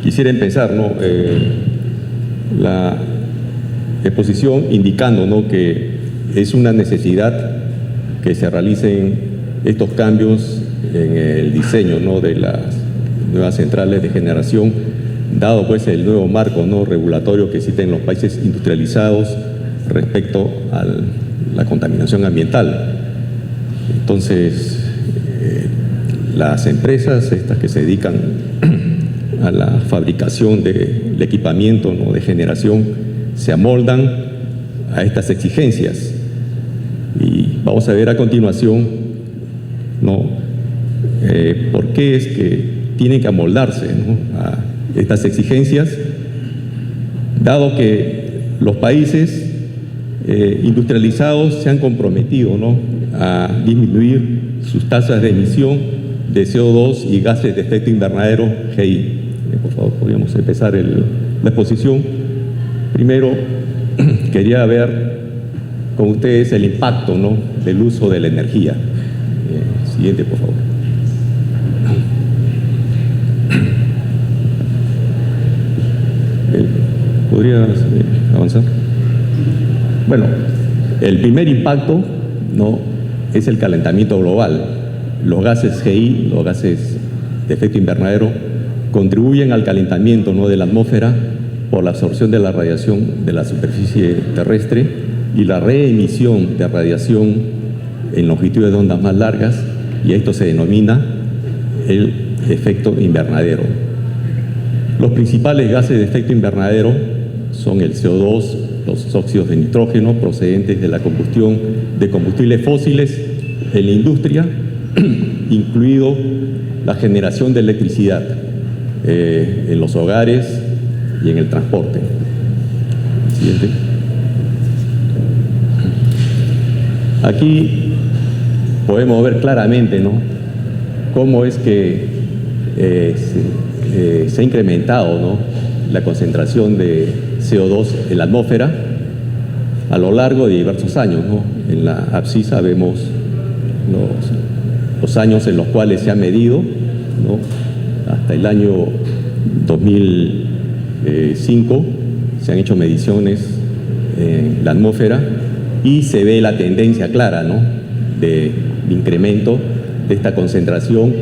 Quisiera empezar, ¿no? La exposición indicando, ¿no?, que es una necesidad que se realicen estos cambios en el diseño, ¿no?, de las nuevas centrales de generación, dado pues el nuevo marco, ¿no?, regulatorio que existe en los países industrializados respecto a la contaminación ambiental. Entonces, las empresas estas que se dedican a la fabricación del equipamiento, ¿no?, de generación se amoldan a estas exigencias. Y vamos a ver a continuación, ¿no?, por qué es que tienen que amoldarse, ¿no?, a estas exigencias, dado que los países industrializados se han comprometido, ¿no?, a disminuir sus tasas de emisión de CO2 y gases de efecto invernadero GI. Por favor, podríamos empezar la exposición. Primero, quería ver con ustedes el impacto, ¿no?, del uso de la energía. Siguiente, por favor. ¿Podrías avanzar? Bueno, el primer impacto, ¿no?, es el calentamiento global. Los gases GI, los gases de efecto invernadero, contribuyen al calentamiento, ¿no?, de la atmósfera por la absorción de la radiación de la superficie terrestre y la reemisión de radiación en longitudes de ondas más largas, y esto se denomina el efecto invernadero. Los principales gases de efecto invernadero son el CO2, los óxidos de nitrógeno procedentes de la combustión de combustibles fósiles en la industria, incluido la generación de electricidad en los hogares y en el transporte. Siguiente. Aquí podemos ver claramente, ¿no?, cómo es que se ha incrementado, ¿no?, la concentración de CO2 en la atmósfera a lo largo de diversos años, ¿no? En la abscisa vemos los años en los cuales se ha medido, ¿no? Hasta el año 2005 se han hecho mediciones en la atmósfera y se ve la tendencia clara, ¿no?, de incremento de esta concentración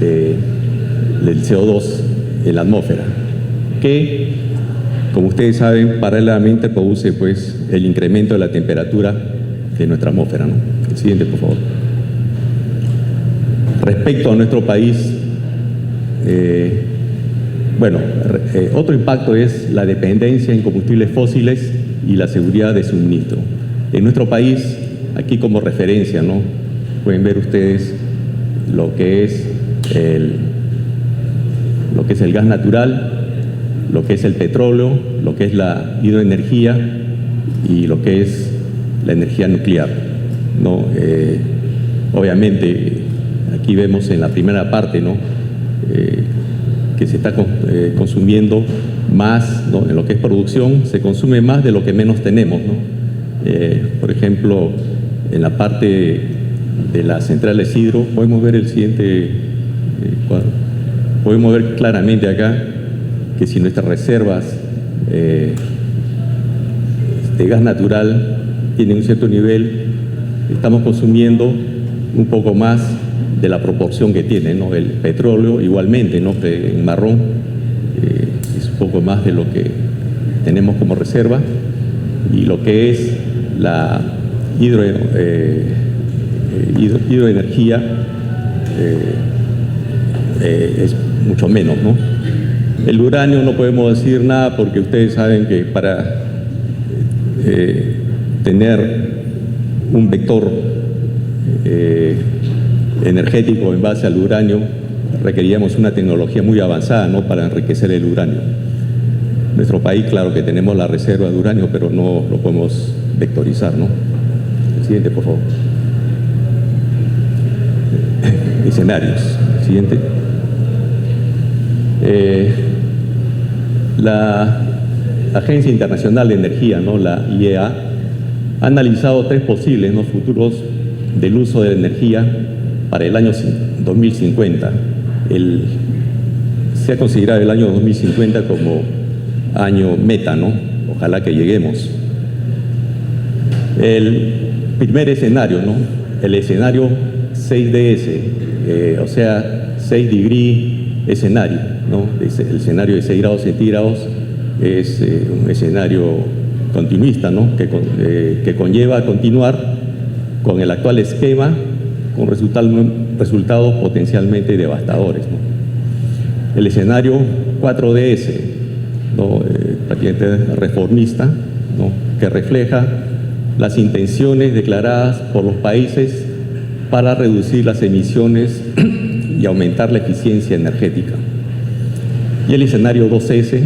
del CO2 en la atmósfera, que, como ustedes saben, paralelamente produce pues el incremento de la temperatura de nuestra atmósfera, ¿no? El siguiente, por favor. Respecto a nuestro país, otro impacto es la dependencia en combustibles fósiles y la seguridad de suministro. En nuestro país, aquí como referencia, ¿no?, pueden ver ustedes lo que es el gas natural, lo que es el petróleo, lo que es la hidroenergía y lo que es la energía nuclear, ¿no? Obviamente, aquí vemos en la primera parte, ¿no?, que se está consumiendo más, ¿no?, en lo que es producción, se consume más de lo que menos tenemos, ¿no? Por ejemplo, en la parte de las centrales hidro, podemos ver el siguiente cuadro. Podemos ver claramente acá que si nuestras reservas de gas natural tienen un cierto nivel, estamos consumiendo un poco más de la proporción que tiene, ¿no? El petróleo igualmente, ¿no?, en marrón es un poco más de lo que tenemos como reserva, y lo que es la hidroenergía es mucho menos, ¿no? El uranio no podemos decir nada porque ustedes saben que para tener un vector energético en base al uranio requeríamos una tecnología muy avanzada, ¿no?, para enriquecer el uranio. En nuestro país, claro que tenemos la reserva de uranio, pero no lo podemos vectorizar, ¿no? El siguiente, por favor. Escenarios. Siguiente. La Agencia Internacional de Energía, ¿no?, la IEA, ha analizado 3 posibles, ¿no?, futuros del uso de la energía para el año 2050. El se ha considerado el año 2050 como año meta, ¿no? Ojalá que lleguemos. El primer escenario, ¿no? El escenario 6DS, o sea, 6 degree escenario, ¿no? El escenario de 6 grados centígrados es un escenario continuista, ¿no? Que conlleva a continuar con el actual esquema con resultados potencialmente devastadores, ¿no? El escenario 4DS, ¿no? Prácticamente reformista, ¿no? Que refleja las intenciones declaradas por los países para reducir las emisiones y aumentar la eficiencia energética. Y el escenario 2S,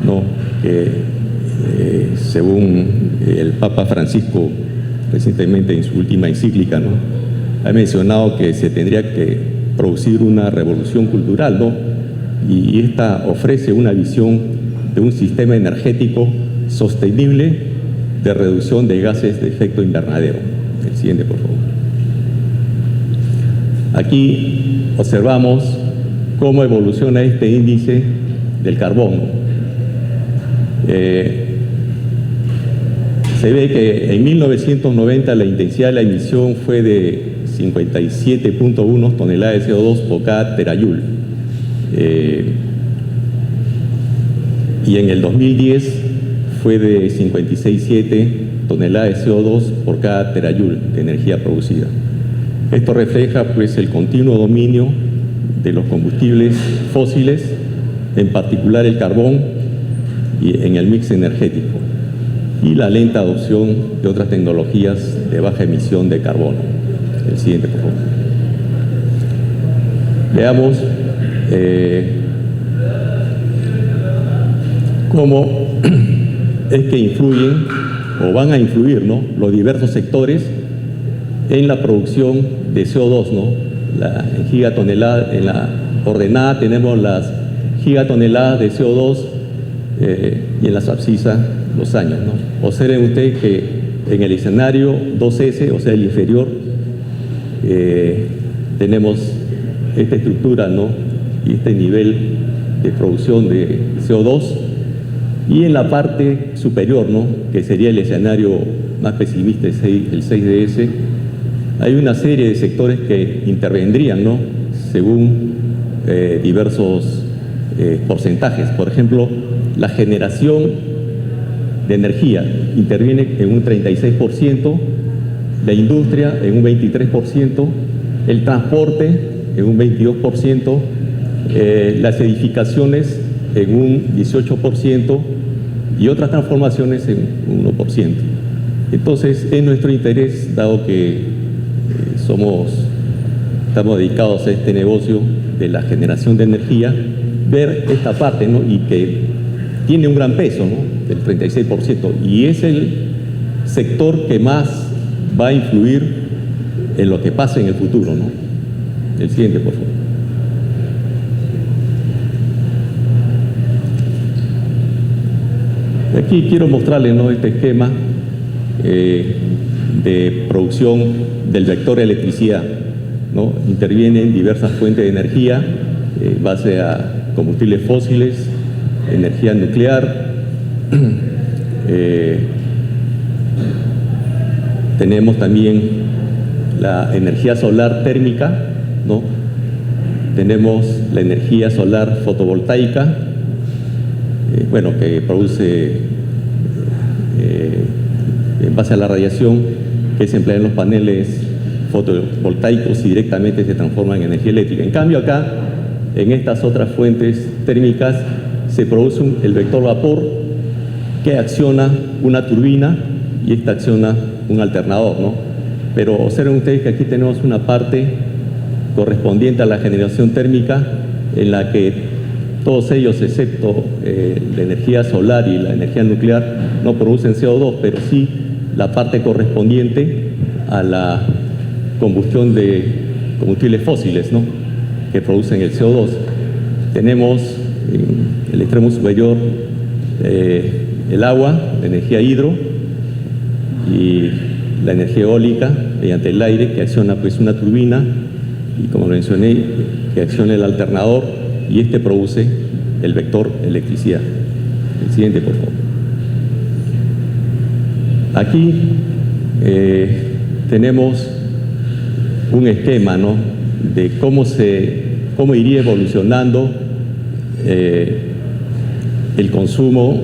¿no? Que según el Papa Francisco recientemente en su última encíclica, ¿no? Ha mencionado que se tendría que producir una revolución cultural, ¿no? Y esta ofrece una visión de un sistema energético sostenible de reducción de gases de efecto invernadero. El siguiente, por favor. Aquí observamos cómo evoluciona este índice del carbono. Se ve que en 1990 la intensidad de la emisión fue de 57.1 toneladas de CO2 por cada terajoule. Y en el 2010 fue de 56.7 toneladas de CO2 por cada terajoule de energía producida. Esto refleja pues el continuo dominio de los combustibles fósiles, en particular el carbón, y en el mix energético, y la lenta adopción de otras tecnologías de baja emisión de carbono. El siguiente, por favor. Veamos cómo es que influyen o van a influir, ¿no?, los diversos sectores en la producción de CO2, ¿no? En gigatoneladas, en la ordenada tenemos las gigatoneladas de CO2 y en la abscisa los años, ¿no? Observen ustedes que en el escenario 2S, o sea, el inferior, tenemos esta estructura, ¿no?, y este nivel de producción de CO2, y en la parte superior, ¿no?, que sería el escenario más pesimista, el 6DS, hay una serie de sectores que intervendrían, ¿no?, según diversos porcentajes. Por ejemplo, la generación de energía interviene en un 36%, la industria en un 23%, el transporte en un 22%, las edificaciones en un 18% y otras transformaciones en un 1%. Entonces, es nuestro interés, dado que estamos dedicados a este negocio de la generación de energía, ver esta parte, ¿no?, y que tiene un gran peso, ¿no?, del 36%, y es el sector que más va a influir en lo que pase en el futuro, ¿no? El siguiente, por favor. Aquí quiero mostrarles, ¿no?, este esquema de producción del vector de electricidad, ¿no? Intervienen diversas fuentes de energía, base a combustibles fósiles, energía nuclear, tenemos también la energía solar térmica, ¿no? Tenemos la energía solar fotovoltaica, bueno, que produce en base a la radiación que se emplea en los paneles fotovoltaicos y directamente se transforma en energía eléctrica. En cambio, acá, en estas otras fuentes térmicas, se produce el vector vapor que acciona una turbina y esta acciona un alternador, ¿no? Pero observen ustedes que aquí tenemos una parte correspondiente a la generación térmica en la que todos ellos, excepto la energía solar y la energía nuclear, no producen CO2, pero sí la parte correspondiente a la combustión de combustibles fósiles, ¿no?, que producen el CO2. Tenemos en el extremo superior el agua, la energía hidro, y la energía eólica mediante el aire, que acciona pues una turbina, y como mencioné, que acciona el alternador, y este produce el vector electricidad. El siguiente, por favor. Aquí tenemos un esquema, ¿no?, de cómo iría evolucionando el consumo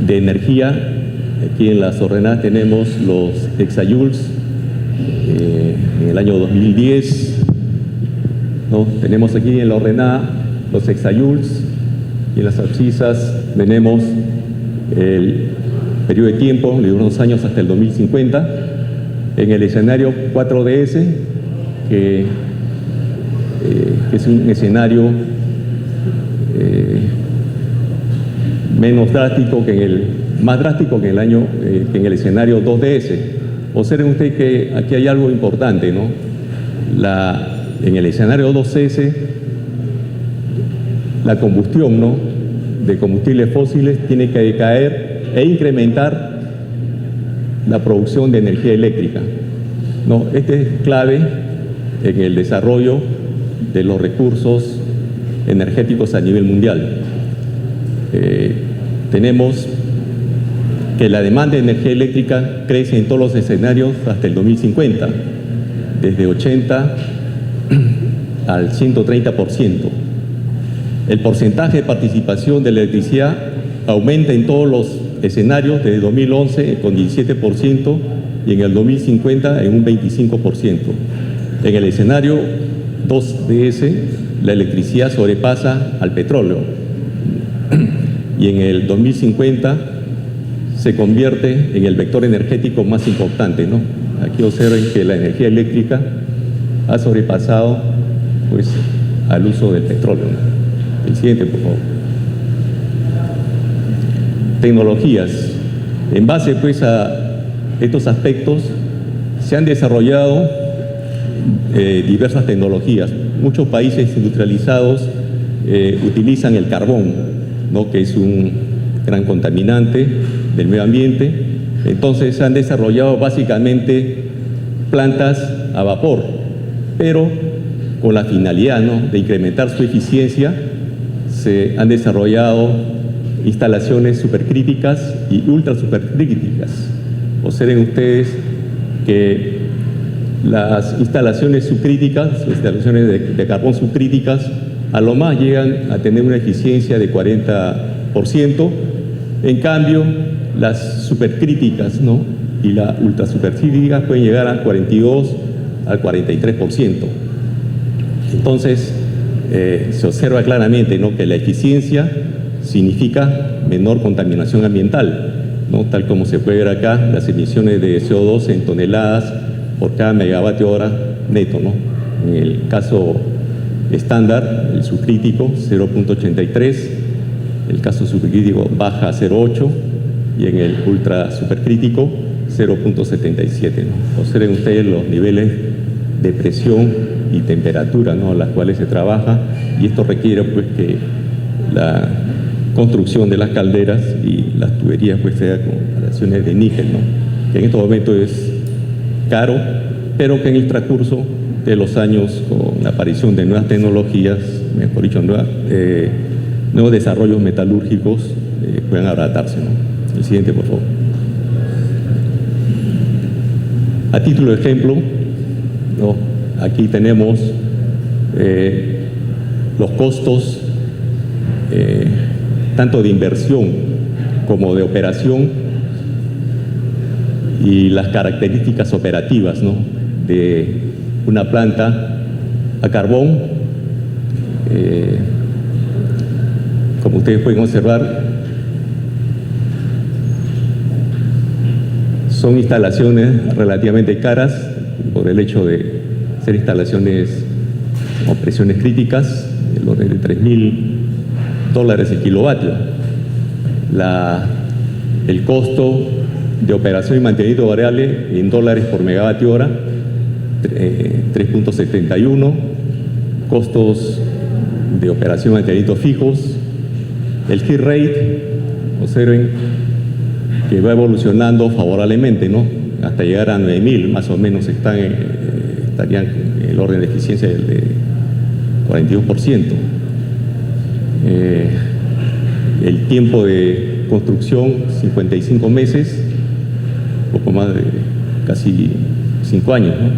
de energía. Aquí en las ordenadas tenemos los hexajoules en el año 2010, ¿no? Tenemos aquí en la ordenada los hexajoules y en las abscisas tenemos el periodo de tiempo de unos años hasta el 2050. En el escenario 4DS, que es un escenario menos drástico más drástico que en el escenario 2DS. Observen ustedes que aquí hay algo importante, ¿no? En el escenario 2DS, la combustión, ¿no?, de combustibles fósiles tiene que decaer e incrementar la producción de energía eléctrica, ¿no? Este es clave en el desarrollo de los recursos energéticos a nivel mundial. Tenemos que la demanda de energía eléctrica crece en todos los escenarios hasta el 2050, desde 80 al 130%. El porcentaje de participación de la electricidad aumenta en todos los escenarios desde 2011 con 17% y en el 2050 en un 25%. En el escenario 2DS, la electricidad sobrepasa al petróleo y en el 2050 se convierte en el vector energético más importante, ¿no? Aquí observen que la energía eléctrica ha sobrepasado, pues, al uso del petróleo, ¿no? El siguiente, por favor. Tecnologías. En base, pues, a estos aspectos se han desarrollado diversas tecnologías. Muchos países industrializados utilizan el carbón, ¿no?, que es un gran contaminante del medio ambiente. Entonces han desarrollado básicamente plantas a vapor, pero con la finalidad, ¿no?, de incrementar su eficiencia. Se han desarrollado instalaciones supercríticas y ultra supercríticas. Observen ustedes que las instalaciones subcríticas, las instalaciones de carbón subcríticas, a lo más llegan a tener una eficiencia de 40%. En cambio, las supercríticas, ¿no?, y las ultra supercríticas pueden llegar al 42 al 43%. Entonces, se observa claramente, ¿no?, que la eficiencia significa menor contaminación ambiental, ¿no?, tal como se puede ver acá, las emisiones de CO2 en toneladas por cada megavatio hora neto, ¿no? En el caso estándar, el subcrítico, 0.83, el caso supercrítico baja a 0.8 y en el ultra supercrítico 0.77, ¿no? Observen ustedes los niveles de presión y temperatura, ¿no?, a las cuales se trabaja, y esto requiere, pues, que la construcción de las calderas y las tuberías, pues, sea con aleaciones de níquel, ¿no?, que en estos momentos es caro, pero que en el transcurso de los años, con la aparición de nuevas tecnologías, mejor dicho, nuevos desarrollos metalúrgicos, puedan abaratarse, ¿no? El siguiente, por favor. A título de ejemplo, ¿no?, aquí tenemos los costos tanto de inversión como de operación y las características operativas, ¿no?, de una planta a carbón. Como ustedes pueden observar, son instalaciones relativamente caras por el hecho de ser instalaciones con presiones críticas, el orden de $3.000 el kilovatio. El costo de operación y mantenimiento variable en dólares por megavatio hora, 3.71, costos de operación y mantenimiento fijos. El hit rate, observen que va evolucionando favorablemente, ¿no?, hasta llegar a 9.000, más o menos estarían en el orden de eficiencia de 42%. El tiempo de construcción, 55 meses, poco más de casi 5 años, ¿no?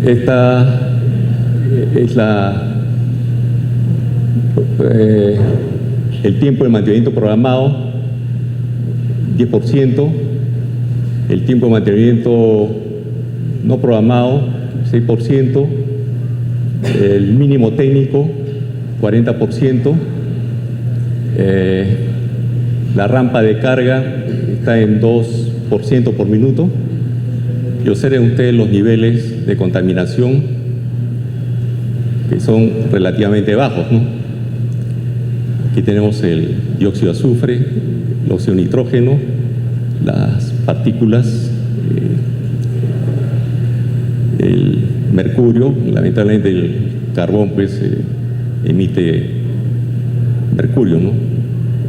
Esta es el tiempo de mantenimiento programado, 10%, el tiempo de mantenimiento no programado, 6%, el mínimo técnico, 40%, la rampa de carga está en 2% por minuto, y observen ustedes los niveles de contaminación que son relativamente bajos, ¿no? Aquí tenemos el dióxido de azufre, el óxido de nitrógeno, las partículas, el mercurio. Lamentablemente el carbón pues emite mercurio, ¿no?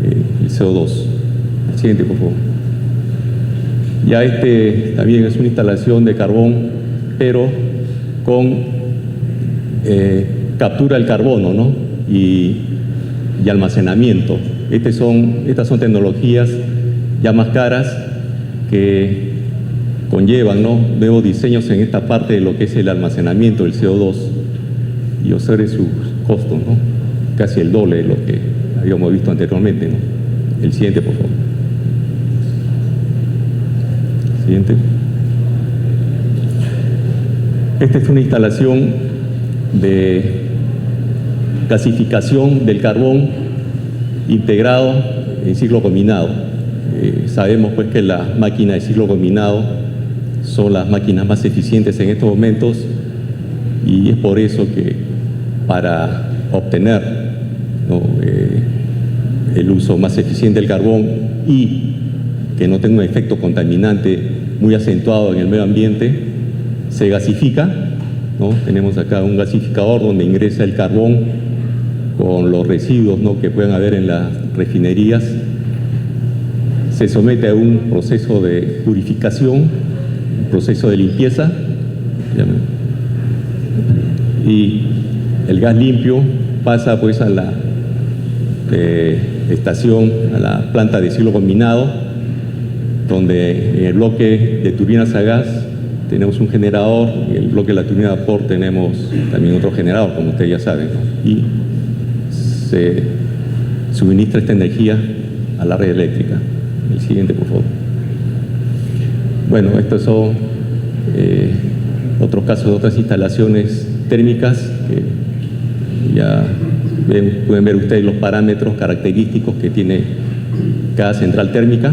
El CO2. El siguiente, por favor. Ya también es una instalación de carbón, pero con captura del carbono, ¿no? y almacenamiento. Estas son tecnologías ya más caras que conllevan, ¿no?, nuevos diseños en esta parte de lo que es el almacenamiento del CO2, y observe sus costos, ¿no?, casi el doble de lo que habíamos visto anteriormente, ¿no? El siguiente, por favor. Siguiente. Esta es una instalación de gasificación del carbón integrado en ciclo combinado. Sabemos pues que las máquinas de ciclo combinado son las máquinas más eficientes en estos momentos, y es por eso que para obtener, ¿no?, el uso más eficiente del carbón y que no tenga un efecto contaminante muy acentuado en el medio ambiente, se gasifica, ¿no? Tenemos acá un gasificador donde ingresa el carbón con los residuos, ¿no?, que puedan haber en las refinerías. Se somete a un proceso de purificación, un proceso de limpieza, y el gas limpio pasa pues a la estación, a la planta de ciclo combinado, donde en el bloque de turbinas a gas tenemos un generador, y en el bloque de la turbina de vapor tenemos también otro generador, como ustedes ya saben, ¿no?, y se suministra esta energía a la red eléctrica. El siguiente, por favor. Bueno, estos son otros casos de otras instalaciones térmicas que ya pueden ver ustedes los parámetros característicos que tiene cada central térmica.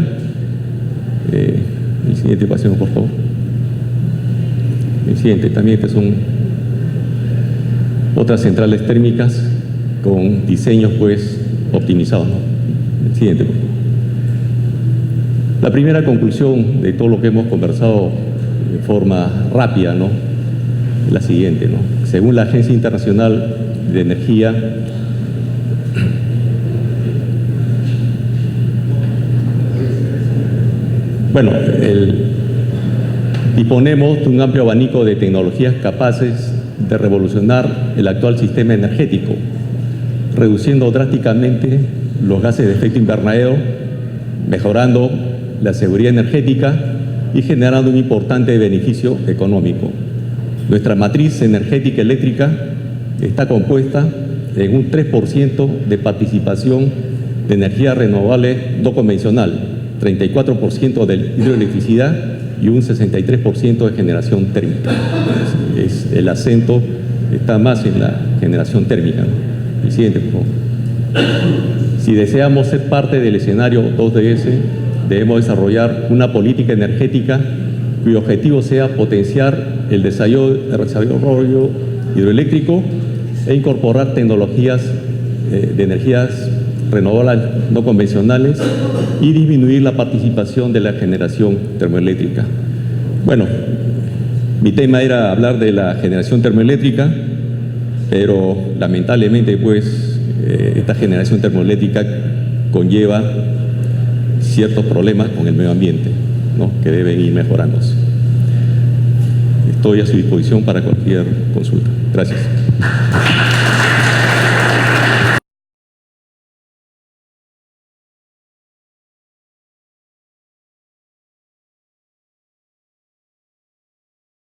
El siguiente, pasemos, por favor. El siguiente, también estas son otras centrales térmicas con diseños pues optimizados, ¿no? El siguiente, por favor. La primera conclusión de todo lo que hemos conversado de forma rápida, ¿no?, es la siguiente, ¿no? Según la Agencia Internacional de Energía, bueno, disponemos de un amplio abanico de tecnologías capaces de revolucionar el actual sistema energético, reduciendo drásticamente los gases de efecto invernadero, mejorando la seguridad energética y generando un importante beneficio económico. Nuestra matriz energética eléctrica está compuesta en un 3% de participación de energía renovable no convencional, 34% de hidroelectricidad y un 63% de generación térmica. El acento está más en la generación térmica, ¿no? El siguiente, por favor. Si deseamos ser parte del escenario 2DS, debemos desarrollar una política energética cuyo objetivo sea potenciar el desarrollo hidroeléctrico e incorporar tecnologías de energías renovables no convencionales y disminuir la participación de la generación termoeléctrica. Bueno, mi tema era hablar de la generación termoeléctrica, pero lamentablemente pues esta generación termoeléctrica conlleva ciertos problemas con el medio ambiente, ¿no?, que deben ir mejorándose. Estoy a su disposición para cualquier consulta. Gracias. Gracias.